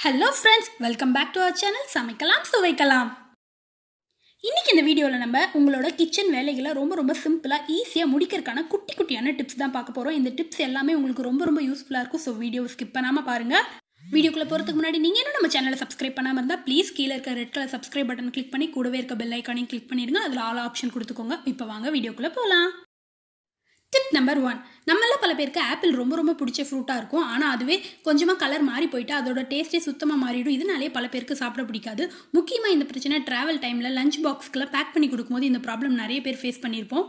Hello friends, welcome back to our channel Samaikalam Suvaikalam. இன்னைக்கு இந்த வீடியோல நம்ம உங்களோட கிச்சன் வேலைகளை ரொம்ப சிம்பிளா ஈஸியா முடிக்கிறதுக்கான குட்டியான டிப்ஸ் தான் பார்க்க போறோம். இந்த டிப்ஸ் எல்லாமே உங்களுக்கு ரொம்ப யூஸ்ஃபுல்லா இருக்கும். சோ வீடியோவை ஸ்கிப் பண்ணாம பாருங்க. வீடியோக்குள்ள போறதுக்கு முன்னாடி நீங்க இன்னும் நம்ம சேனலை சப்ஸ்கிரைப் பண்ணாம இருந்தா ப்ளீஸ் கீழ இருக்க red colour subscribe button click பண்ணி கூடவே இருக்க பெல் ஐகானையும் கிளிக் பண்ணிருங்க. அதுல ஆல் ஆப்ஷன் கொடுத்துக்கோங்க. இப்போ வாங்க வீடியோக்குள்ள போலாம். Tip number 1. நம்மள பல பேருக்கு ஆப்பிள் ரொம்ப பிடிச்ச ஃப்ரூட்டா இருக்கும். ஆனா அதுவே கொஞ்சமா கலர் மாறி போயிட்டு அதோட டேஸ்டே சுத்தமா மாறிடும். இதனாலே பல பேருக்கு சாப்பிட பிடிக்காது. முக்கியமா இந்த பிரச்சனை டிராவல் டைம்ல லஞ்ச் பாக்ஸ்க்குள்ள பேக் பண்ணி கொடுக்கும்போது இந்த ப்ராப்ளம் நிறைய பேர் ஃபேஸ் பண்ணியிருப்போம்.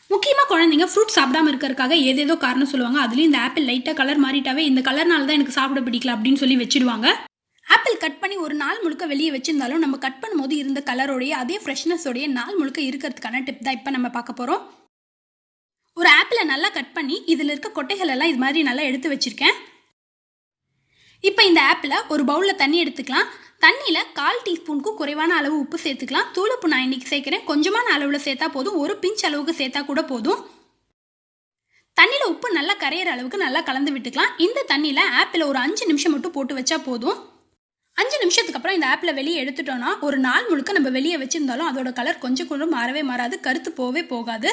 முக்கியமா குழந்தைங்க ஃப்ரூட் சாப்பிடாம இருக்கிறதுக்காக ஏதேதோ காரணம் சொல்லுவாங்க. அதுலயும் இந்த ஆப்பிள் லைட்டா கலர் மாறிட்டாவே இந்த கலர்னால தான் எனக்கு சாப்பிட பிடிக்கல அப்படின்னு சொல்லி வச்சிடுவாங்க. ஆப்பிள் கட் பண்ணி ஒரு நாள் முழுக்க வெளியே வச்சிருந்தாலும் நம்ம கட் பண்ணும்போது இருந்த கலரோடைய அதே ஃப்ரெஷ்னஸோடைய நாள் முழுக்க இருக்கிறதுக்கான டிப் தான் இப்போ நம்ம பார்க்க போறோம். ஒரு ஆப்பிளை நல்லா கட் பண்ணி இதில் இருக்க கொட்டைகள் எல்லாம் இது மாதிரி நல்லா எடுத்து வச்சிருக்கேன். இப்போ இந்த ஆப்பிளை ஒரு பவுலில் தண்ணி எடுத்துக்கலாம். தண்ணியில் 1/4 டீஸ்பூனுக்கும் குறைவான அளவு உப்பு சேர்த்துக்கலாம். தூளுப்பு நான் இன்னைக்கு சேர்க்குறேன். கொஞ்சமான அளவில் சேர்த்தா போதும். ஒரு பிஞ்ச் அளவுக்கு சேர்த்தா கூட போதும். தண்ணியில் உப்பு நல்லா கரையிற அளவுக்கு நல்லா கலந்து விட்டுக்கலாம். இந்த தண்ணியில் ஆப்பிளை ஒரு 5 நிமிஷம் மட்டும் போட்டு வச்சா போதும். 5 நிமிஷத்துக்கு அப்புறம் இந்த ஆப்பிளை வெளியே எடுத்துட்டோம்னா ஒரு நாள் முழுக்க நம்ம வெளியே வச்சிருந்தாலும் அதோட கலர் கொஞ்சம் கூட மாறவே மாறாது, கருத்து போகவே போகாது.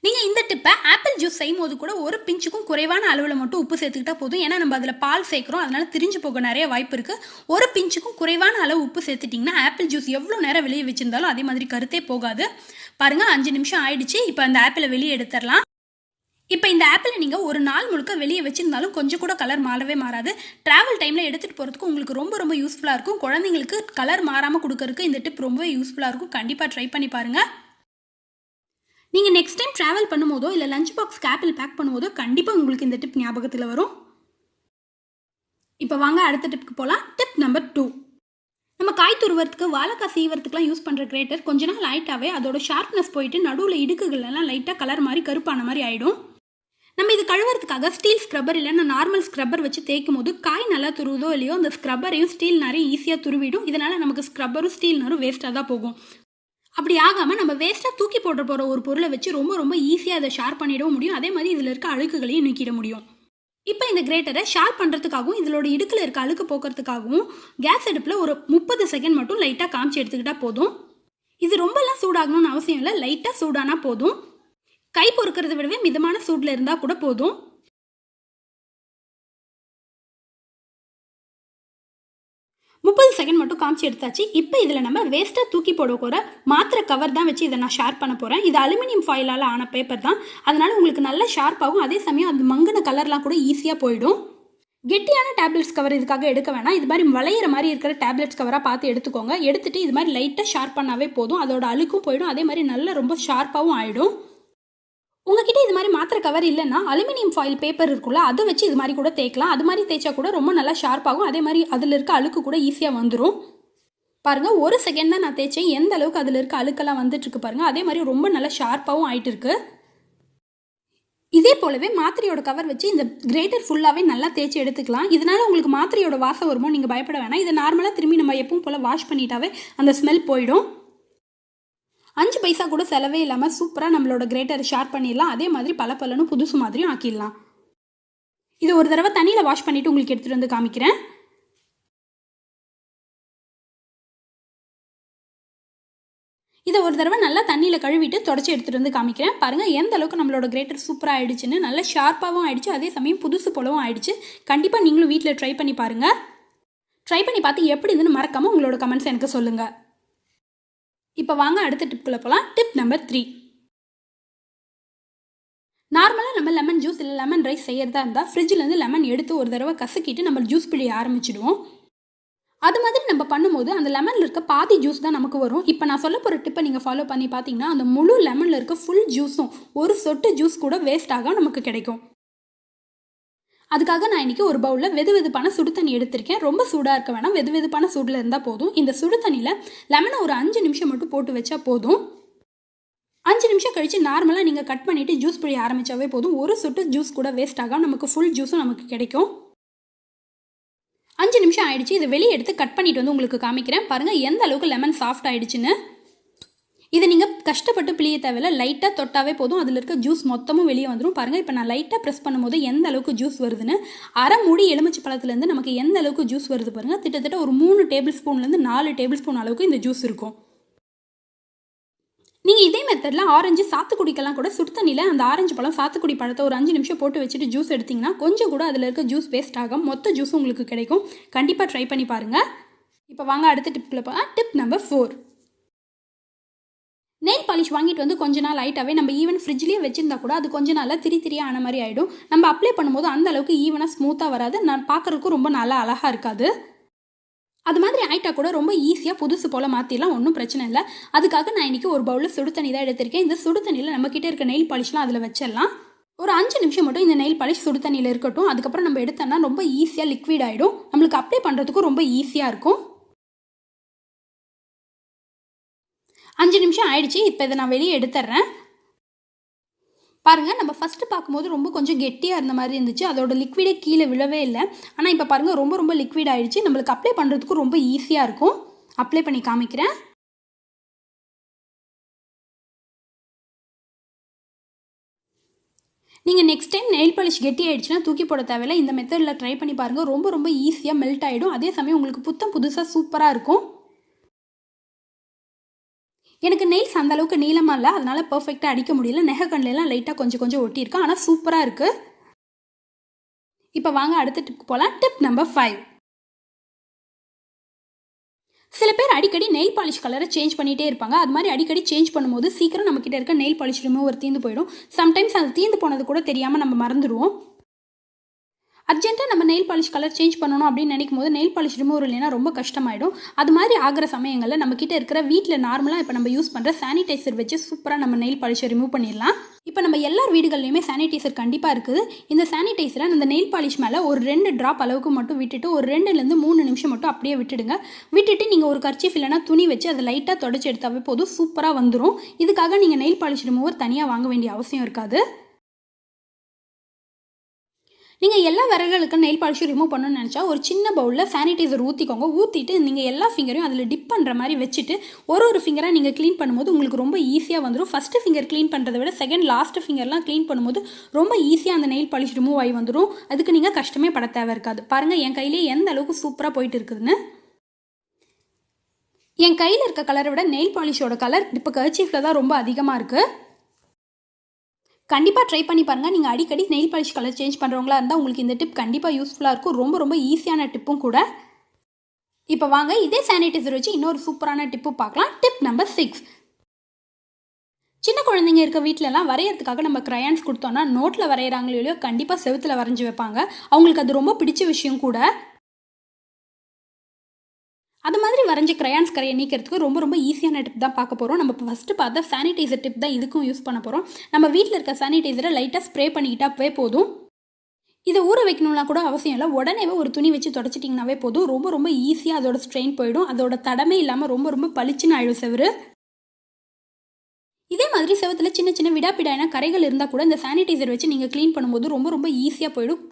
நீங்க இந்த டிப்பை ஆப்பிள் ஜூஸ் செய்யும் போது கூட ஒரு பிஞ்சுக்கும் குறைவான அளவில் மட்டும் உப்பு சேர்த்துக்கிட்டா போதும். ஏன்னா நம்ம அதில் பால் சேர்க்கிறோம், அதனால திரிஞ்சு போக நிறைய வாய்ப்பு இருக்கு. ஒரு பிஞ்சுக்கும் குறைவான அளவு உப்பு சேர்த்துட்டிங்கன்னா ஆப்பிள் ஜூஸ் எவ்வளோ நேரம் வெளியே வச்சிருந்தாலும் அதே மாதிரி கருத்தே போகாது. பாருங்க 5 நிமிஷம் ஆயிடுச்சு. இப்போ அந்த ஆப்பிளை வெளியே எடுத்துடலாம். இப்போ இந்த ஆப்பிளை நீங்கள் ஒரு நாள் முழுக்க வெளியே வச்சிருந்தாலும் கொஞ்சம் கூட கலர் மாறவே மாறாது. டிராவல் டைமில் எடுத்துகிட்டு போகிறதுக்கு உங்களுக்கு ரொம்ப யூஸ்ஃபுல்லாக இருக்கும். குழந்தைங்களுக்கு கலர் மாறாமல் கொடுக்கறதுக்கு இந்த டிப் ரொம்ப யூஸ்ஃபுல்லாக இருக்கும். கண்டிப்பாக ட்ரை பண்ணி பாருங்கள். நீங்கள் நெக்ஸ்ட் டைம் ட்ராவல் பண்ணும்போதோ இல்லை லஞ்ச் பாக்ஸ் ஆப்பிள் பேக் பண்ணும்போதோ கண்டிப்பாக உங்களுக்கு இந்த டிப் ஞாபகத்தில் வரும். இப்போ வாங்க அடுத்த டிப்க்கு போகலாம். Tip number 2. நம்ம காய் துருவறதுக்கு வாழைக்காய் சீவறதுக்குலாம் யூஸ் பண்ணுற கிரேட்டர் கொஞ்ச நாள் ஆயிட்டாவே அதோட ஷார்ப்னஸ் போயிட்டு நடுவில் இடுக்குகள் எல்லாம் லைட்டாக கலர் மாதிரி கருப்பான மாதிரி ஆகிடும். நம்ம இது கழுவுறதுக்காக ஸ்டீல் ஸ்க்ரப்பர் இல்லைன்னா நார்மல் ஸ்க்ரப்பர் வச்சு தேய்க்கும் போது காய் நல்லா துருவுதோ இல்லையோ அந்த ஸ்க்ரப்பரையும் ஸ்டீல் நிறைய ஈஸியாக துருவிடும். இதனால் நமக்கு ஸ்க்ரப்பரும் ஸ்டீல் நேரம் வேஸ்ட்டாக தான் போகும். அப்படி ஆகாமல் நம்ம வேஸ்ட்டாக தூக்கி போட்டு போகிற ஒரு பொருளை வச்சு ரொம்ப ஈஸியாக அதை ஷார்ப் பண்ணிடவும் முடியும். அதே மாதிரி இதில் இருக்க அழுக்குகளையும் நீக்கிட முடியும். இப்போ இந்த கிரேட்டரை ஷார்ப் பண்ணுறதுக்காகவும் இதோட இடுக்கில் இருக்க அழுக்கு போக்குறதுக்காகவும் கேஸ் அடுப்பில் ஒரு 30 செகண்ட் மட்டும் லைட்டாக காமிச்சு எடுத்துக்கிட்டால் போதும். இது ரொம்பலாம் சூடாகணும்னு அவசியம் இல்லை, லைட்டாக சூடானா போதும். கை பொறுக்கிறத விடவே மிதமான சூடில் இருந்தால் கூட போதும். செகண்ட் மட்டும் காமிச்சு எடுத்தாச்சு. இப்போ இதில் நம்ம வேஸ்ட்டாக தூக்கி போட மாத்திரை கவர் தான் வச்சு இதை நான் ஷேர் பண்ண போகிறேன். இது அலுமினியம் ஃபாயிலால் ஆன பேப்பர் தான், அதனால உங்களுக்கு நல்லா ஷார்ப்பாகும். அதே சமயம் அது மங்கின கலர்லாம் கூட ஈஸியாக போயிடும். கெட்டியான டேப்லெட்ஸ் கவர் இதுக்காக எடுக்க வேணாம். இது மாதிரி வளையிற மாதிரி இருக்கிற டேப்லெட்ஸ் கவராக பார்த்து எடுத்துக்கோங்க. எடுத்துட்டு இது மாதிரி லைட்டாக ஷார்ப் பண்ணாவே போதும். அதோட அழுக்கும் போயிடும். அதே மாதிரி நல்லா ரொம்ப ஷார்ப்பாகவும் ஆகிடும். உங்ககிட்ட இது மாதிரி மாத்திரை கவர் இல்லைன்னா அலுமினியம் ஃபாயில் பேப்பர் இருக்குல்ல, அதை வச்சு இது மாதிரி கூட தேய்க்கலாம். அது மாதிரி தேய்ச்சா கூட ரொம்ப நல்லா ஷார்ப்பாகும். அதே மாதிரி அதில் இருக்க அழுக்கு கூட ஈஸியாக வந்துடும். பாருங்கள், 1 செகண்ட் தான் நான் தேய்ச்சேன். எந்த அளவுக்கு அதில் இருக்க அழுக்கெல்லாம் வந்துட்டு இருக்கு பாருங்கள். அதே மாதிரி ரொம்ப நல்லா ஷார்ப்பாகவும் ஆயிட்டு இருக்கு. இதே போலவே மாத்திரையோட கவர் வச்சு இந்த கிரேட்டர் ஃபுல்லாகவே நல்லா தேய்ச்சி எடுத்துக்கலாம். இதனால உங்களுக்கு மாத்திரையோட வாசம் வருமோ நீங்கள் பயப்பட வேணாம். இதை நார்மலாக திரும்பி நம்ம எப்பவும் போல் வாஷ் பண்ணிட்டாவே அந்த ஸ்மெல் போயிடும். 5 பைசா கூட செலவே இல்லாமல் சூப்பராக நம்மளோட கிரேட்டர் ஷார்ப் பண்ணிடலாம். அதே மாதிரி பலன்னு புதுசு மாதிரியும் ஆக்கிடலாம். இது ஒரு தடவை தண்ணியில் வாஷ் பண்ணிவிட்டு உங்களுக்கு எடுத்துகிட்டு வந்து காமிக்கிறேன். இதை ஒரு தடவை நல்லா தண்ணியில் கழுவிட்டு தொடச்சி எடுத்துகிட்டு வந்து காமிக்கிறேன். பாருங்கள் எந்த அளவுக்கு நம்மளோட கிரேட்டர் சூப்பராக ஆயிடுச்சுன்னு. நல்லா ஷார்ப்பாகவும் ஆயிடுச்சு, அதே சமயம் புதுசு போலவும் ஆயிடுச்சு. கண்டிப்பாக நீங்களும் வீட்டில் ட்ரை பண்ணி பாருங்கள். ட்ரை பண்ணி பார்த்து எப்படி இருந்துன்னு மறக்காமல் உங்களோட கமெண்ட்ஸ் எனக்கு சொல்லுங்கள். இப்போ வாங்க அடுத்த டிப்குள்ளே போகலாம். Tip number 3. நார்மலாக நம்ம லெமன் ஜூஸ் இல்லை லெமன் ரைஸ் செய்கிறதா இருந்தால் ஃப்ரிட்ஜிலேருந்து லெமன் எடுத்து ஒரு தடவை கசக்கிட்டு நம்ம ஜூஸ் பிடிய ஆரம்பிச்சிடுவோம். அது மாதிரி நம்ம பண்ணும்போது அந்த லெமனில் இருக்க பாதி ஜூஸ் தான் நமக்கு வரும். இப்போ நான் சொல்ல போகிற டிப்பை நீங்கள் ஃபாலோ பண்ணி பார்த்தீங்கன்னா அந்த முழு லெமனில் இருக்க ஃபுல் ஜூஸும் ஒரு சொட்டு ஜூஸ் கூட வேஸ்ட் ஆக நமக்கு கிடைக்கும். அதுக்காக நான் இன்றைக்கி ஒரு பவுலில் வெதுவெதுப்பான சுடு தண்ணி எடுத்திருக்கேன். ரொம்ப சூடாக இருக்க வேணாம், வெதுவெதுப்பான சூடில் இருந்தால் போதும். இந்த சுடு தண்ணியில் லெமனை ஒரு 5 நிமிஷம் மட்டும் போட்டு வச்சா போதும். 5 நிமிஷம் கழித்து நார்மலாக நீங்கள் கட் பண்ணிவிட்டு ஜூஸ் பிடிய ஆரம்பித்தாவே போதும். ஒரு சொட்டு ஜூஸ் கூட வேஸ்ட் ஆகாமல் நமக்கு ஃபுல் ஜூஸும் நமக்கு கிடைக்கும். 5 நிமிஷம் ஆயிடுச்சு. இதை வெளியே எடுத்து கட் பண்ணிட்டு வந்து உங்களுக்கு காமிக்கிறேன். பாருங்கள் எந்த அளவுக்கு லெமன் சாஃப்ட் ஆயிடுச்சுன்னு. இதை நீங்கள் கஷ்டப்பட்டு பிழிய தேவையில்லை, லைட்டாக தொட்டாவே போதும், அதில் இருக்க ஜூஸ் மொத்தமும் வெளியே வந்துடும். பாருங்கள், இப்போ நான் லைட்டாக ப்ரெஸ் பண்ணும்போது எந்த அளவுக்கு ஜூஸ் வருதுன்னு. அரை மூடி எலுமிச்சை பழத்துலேருந்து நமக்கு எந்த அளவுக்கு ஜூஸ் வருது பாருங்கள். கிட்டத்தட்ட ஒரு 3 டேபிள் ஸ்பூன்லேருந்து 4 டேபிள் ஸ்பூன் அளவுக்கு இந்த ஜூஸ் இருக்கும். நீங்கள் இதே மெத்தடில் ஆரஞ்சு சாத்துக்குடிக்கெல்லாம் கூட சுடு தண்ணியில் அந்த ஆரஞ்சு பழம் சாத்துக்குடி பழத்தை ஒரு 5 நிமிஷம் போட்டு வச்சுட்டு ஜூஸ் எடுத்திங்கன்னா கொஞ்சம் கூட அதில் இருக்க ஜூஸ் வேஸ்ட் ஆகும், மொத்த ஜூஸும் உங்களுக்கு கிடைக்கும். கண்டிப்பாக ட்ரை பண்ணி பாருங்கள். இப்போ வாங்க அடுத்த டிப்பில் டிப் நம்பர் 4. நெயில் பாலிஷ் வாங்கிட்டு வந்து கொஞ்ச நாள் ஆகிட்டாவே நம்ம ஈவன் ஃப்ரிட்ஜ்லேயே வச்சிருந்தா கூட அது கொஞ்ச நாளில் திரியாக ஆன மாதிரி ஆகிடும். நம்ம அப்ளை பண்ணும்போது அந்த அளவுக்கு ஈவனாக ஸ்மூத்தாக வராது, நான் பார்க்குறதுக்கும் ரொம்ப நல்லா அழகாக இருக்காது. அது மாதிரி ஆகிட்டா கூட ரொம்ப ஈஸியாக புதுசு போல் மாற்றிடலாம், ஒன்றும் பிரச்சனை இல்லை. அதுக்காக நான் இன்றைக்கி ஒரு பவுலில் சுடு தண்ணி தான் எடுத்திருக்கேன். இந்த சுடு தண்ணியில் நம்மக்கிட்ட இருக்க நெயில் பாலிஷ்லாம் அதில் வச்சிடலாம். ஒரு 5 நிமிஷம் மட்டும் இந்த நெயில் பாலிஷ் சுடு தண்ணியில் இருக்கட்டும். அதுக்கப்புறம் நம்ம எடுத்தோன்னா ரொம்ப ஈஸியாக லிக்விட் ஆகிடும், நம்மளுக்கு அப்ளை பண்ணுறதுக்கும் ரொம்ப ஈஸியாக இருக்கும். 5 நிமிஷம் ஆயிடுச்சு. இப்போ இதை நான் வெளியே எடுத்துட்றேன். பாருங்கள், நம்ம ஃபஸ்ட்டு பார்க்கும்போது ரொம்ப கொஞ்சம் கெட்டியாக இருந்த மாதிரி இருந்துச்சு, அதோட லிக்விடே கீழே விழவே இல்லை. ஆனால் இப்போ பாருங்கள் ரொம்ப ரொம்ப லிக்விட் ஆகிடுச்சு, நம்மளுக்கு அப்ளை பண்ணுறதுக்கும் ரொம்ப ஈஸியாக இருக்கும். அப்ளை பண்ணி காமிக்கிறேன். நீங்கள் நெக்ஸ்ட் டைம் நெயில் பாலிஷ் கெட்டி ஆகிடுச்சுன்னா தூக்கி போட தேவையில்லை, இந்த மெத்தடில் ட்ரை பண்ணி பாருங்கள். ரொம்ப ரொம்ப ஈஸியாக மெல்ட் ஆகிடும், அதே சமயம் உங்களுக்கு புதுசாக சூப்பராக இருக்கும். எனக்கு நெயில்ஸ் அந்த அளவுக்கு நீளமாக இல்லை, அதனால பர்ஃபெக்டாக அடிக்க முடியல. நெகக்கண்ணிலலாம் லைட்டாக கொஞ்சம் ஒட்டியிருக்கேன், ஆனால் சூப்பராக இருக்குது. இப்போ வாங்க அடுத்த டிப் போகலாம். Tip number 5. சில பேர் அடிக்கடி நெயில் பாலிஷ் கலரை சேஞ்ச் பண்ணிகிட்டே இருப்பாங்க. அது மாதிரி அடிக்கடி சேஞ்ச் பண்ணும்போது சீக்கிரம் நம்மக்கிட்ட இருக்க நெயில் பாலிஷ் ரிமூவர் தீர்ந்து போயிடும். சம்டைம்ஸ் அது தீர்ந்து போனது கூட தெரியாமல் நம்ம மறந்துடுவோம். அர்ஜென்ட்டாக நம்ம நெயில் பாலிஷ் கலர் சேஞ்ச் பண்ணணும் அப்படின்னு நினைக்கும் போது நெயில் பாலிஷ் ரிமூவர் இல்லைன்னா ரொம்ப கஷ்டமாயிடும். அது மாதிரி ஆகிற சமயங்களில் நம்மக்கிட்ட இருக்கிற வீட்டில் நார்மலாக இப்போ நம்ம யூஸ் பண்ணுற சானிடைசர் வச்சு சூப்பராக நம்ம நெயில் பாலிஷை ரிமூவ் பண்ணிடலாம். இப்போ நம்ம எல்லார் வீடுகள்லையுமே சானிடைசர் கண்டிப்பாக இருக்குது. இந்த சானிடைசரை அந்த நெயில் பாலிஷ் மேலே ஒரு 2 ட்ராப் அளவுக்கு மட்டும் விட்டுட்டு ஒரு 2லேருந்து 3 நிமிஷம் மட்டும் அப்படியே விட்டுடுங்க. விட்டுட்டு நீங்கள் ஒரு கர்ச்சீஃப் இல்லைனா துணி வச்சு அதை லைட்டாக தொடச்சி எடுத்தாவே போதும், சூப்பராக வந்துடும். இதுக்காக நீங்கள் நெயில் பாலிஷ் ரிமூவர் தனியாக வாங்க வேண்டிய அவசியம் இருக்காது. நீங்கள் எல்லா விரல்களுக்கும் நெயில் பாலிஷும் ரிமூவ் பண்ணணும்னு நினச்சா ஒரு சின்ன பவுலில் சானிடைசர் ஊற்றிக்கோங்க. ஊற்றிட்டு நீங்கள் எல்லா ஃபிங்கரையும் அதில் டிப் பண்ணுற மாதிரி வச்சுட்டு ஒரு ஃபிங்கராக நீங்கள் க்ளீன் பண்ணும்போது உங்களுக்கு ரொம்ப ஈஸியாக வந்துடும். ஃபஸ்ட்டு ஃபிங்கர் க்ளீன் பண்ணுறதை விட செகண்ட் லாஸ்ட் ஃபிங்கர்லாம் க்ளீன் பண்ணும்போது ரொம்ப ஈஸியாக அந்த நெயில் பாலிஷ் ரிமூவ் ஆகி வந்துடும். அதுக்கு நீங்கள் கஷ்டமே பட தேவை இருக்காது. பாருங்கள், என் கையிலேயே எந்த அளவுக்கு சூப்பராக போயிட்டு இருக்குதுன்னு. என் கையில் இருக்க கலரை விட நெயில் பாலிஷோட கலர் இப்போ கர்ச்சீஃபில் தான் ரொம்ப அதிகமாக இருக்குது. கண்டிப்பாக ட்ரை பண்ணி பாருங்கள். நீங்கள் அடிக்கடி நெயில் பாலிஷ் கலர் சேஞ்ச் பண்ணுறவங்களா இருந்தால் உங்களுக்கு இந்த டிப் கண்டிப்பாக யூஸ்ஃபுல்லாக இருக்கும். ரொம்ப ரொம்ப ஈஸியான டிப்பும் கூட. இப்போ வாங்க இதே சானிடைசர் வச்சு இன்னொரு சூப்பரான டிப்பு பார்க்கலாம். Tip number 6. சின்ன குழந்தைங்க இருக்க வீட்டிலலாம் வரையறதுக்காக நம்ம க்ரையான்ஸ் கொடுத்தோன்னா நோட்டில் வரைகிறாங்களோ இல்லையோ கண்டிப்பாக செவுத்தில் வரைஞ்சி வைப்பாங்க. அவங்களுக்கு அது ரொம்ப பிடிச்ச விஷயம் கூட. அது மாதிரி வரைஞ்ச க்ரையான்ஸ் கரையை நீக்கிறதுக்கு ரொம்ப ரொம்ப ஈஸியான டிப் தான் பார்க்க போகிறோம். நம்ம ஃபஸ்ட்டு பார்த்தா சானிடைசர் டிப் தான் இதுக்கும் யூஸ் பண்ண போகிறோம். நம்ம வீட்டில் இருக்க சானிடைசரை லைட்டாக ஸ்ப்ரே பண்ணிக்கிட்டாவே போதும். இதை ஊற வைக்கணும்னா கூட அவசியம் இல்லை, உடனே ஒரு துணி வச்சு தொடச்சிட்டிங்கனாவே போதும். ரொம்ப ரொம்ப ஈஸியாக அதோட ஸ்ட்ரெயின் போயிடும், அதோட தடமே இல்லாமல் ரொம்ப ரொம்ப பளிச்சுன்னு ஆயிடும் செவரு. இதே மாதிரி செவத்தில் சின்ன சின்ன விடாப்பிடான கரைகள் இருந்தால் கூட இந்த சானிடைசர் வச்சு நீங்கள் க்ளீன் பண்ணும்போது ரொம்ப ரொம்ப ஈஸியாக போயிடும்.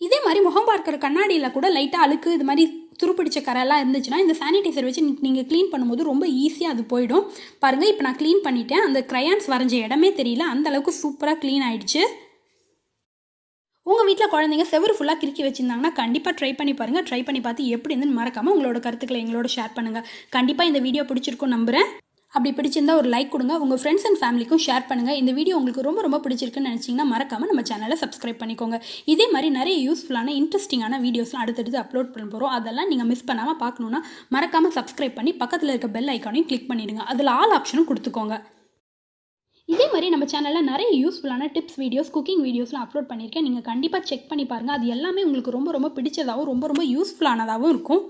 இதே மாதிரி முகம் பார்க்குற கண்ணாடியில் கூட லைட்டாக அழுக்கு இது மாதிரி துருப்பிடிச்ச கரெல்லாம் இருந்துச்சுன்னா இந்த சானிடைசர் வச்சு நீங்கள் க்ளீன் பண்ணும்போது ரொம்ப ஈஸியாக அது போயிடும். பாருங்கள், இப்போ நான் க்ளீன் பண்ணிட்டேன். அந்த க்ரையான்ஸ் வரைஞ்ச இடமே தெரியல, அந்த அளவுக்கு சூப்பராக க்ளீன் ஆகிடுச்சு. உங்கள் வீட்டில் குழந்தைங்க செவரு ஃபுல்லாக கிறுக்கி வச்சுருந்தாங்கன்னா கண்டிப்பாக ட்ரை பண்ணி பாருங்கள். ட்ரை பண்ணி பார்த்து எப்படி இருந்துன்னு மறக்காமல் உங்களோட கருத்துக்களை எங்களோட ஷேர் பண்ணுங்கள். கண்டிப்பாக இந்த வீடியோ பிடிச்சிருக்கும் நம்புகிறேன். அப்படி பிடிச்சிருந்தா ஒரு லைக் கொடுங்க, உங்கள் ஃப்ரெண்ட்ஸ் அண்ட் ஃபேமிலிக்கும் ஷேர் பண்ணுங்கள். இந்த வீடியோ உங்களுக்கு ரொம்ப ரொம்ப பிடிச்சிருக்குன்னு நினச்சிங்கன்னா மறக்காமல் நம்ம சேனலை சப்ஸ்கிரைப் பண்ணிக்கோங்க. இதே மாதிரி நிறைய யூஸ்ஃபுல்லான இன்ட்ரெஸ்டிங்கான வீடியோஸ்லாம் அடுத்தடுத்து அப்லோட் பண்ண போகிறோம். அதெல்லாம் நீங்கள் மிஸ் பண்ணாமல் பார்க்கணுன்னா மறக்காமல் சப்ஸ்கிரைப் பண்ணி பக்கத்தில் இருக்க பெல் ஐக்கானையும் கிளிக் பண்ணிடுங்க. அதில் ஆல் ஆப்ஷனும் கொடுத்துக்கோங்க. இதே மாதிரி நம்ம சேனலில் நிறைய யூஸ்ஃபுல்லான டிப்ஸ் வீடியோஸ், குக்கிங் வீடியோஸ்லாம் அப்லோட் பண்ணியிருக்கேன். நீங்கள் கண்டிப்பாக செக் பண்ணி பாருங்கள். அது எல்லாமே உங்களுக்கு ரொம்ப ரொம்ப பிடிச்சதாகவும் ரொம்ப ரொம்ப யூஸ்ஃபுல்லானதாகவும் இருக்கும்.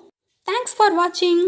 தேங்க்ஸ் ஃபார் வாட்சிங்.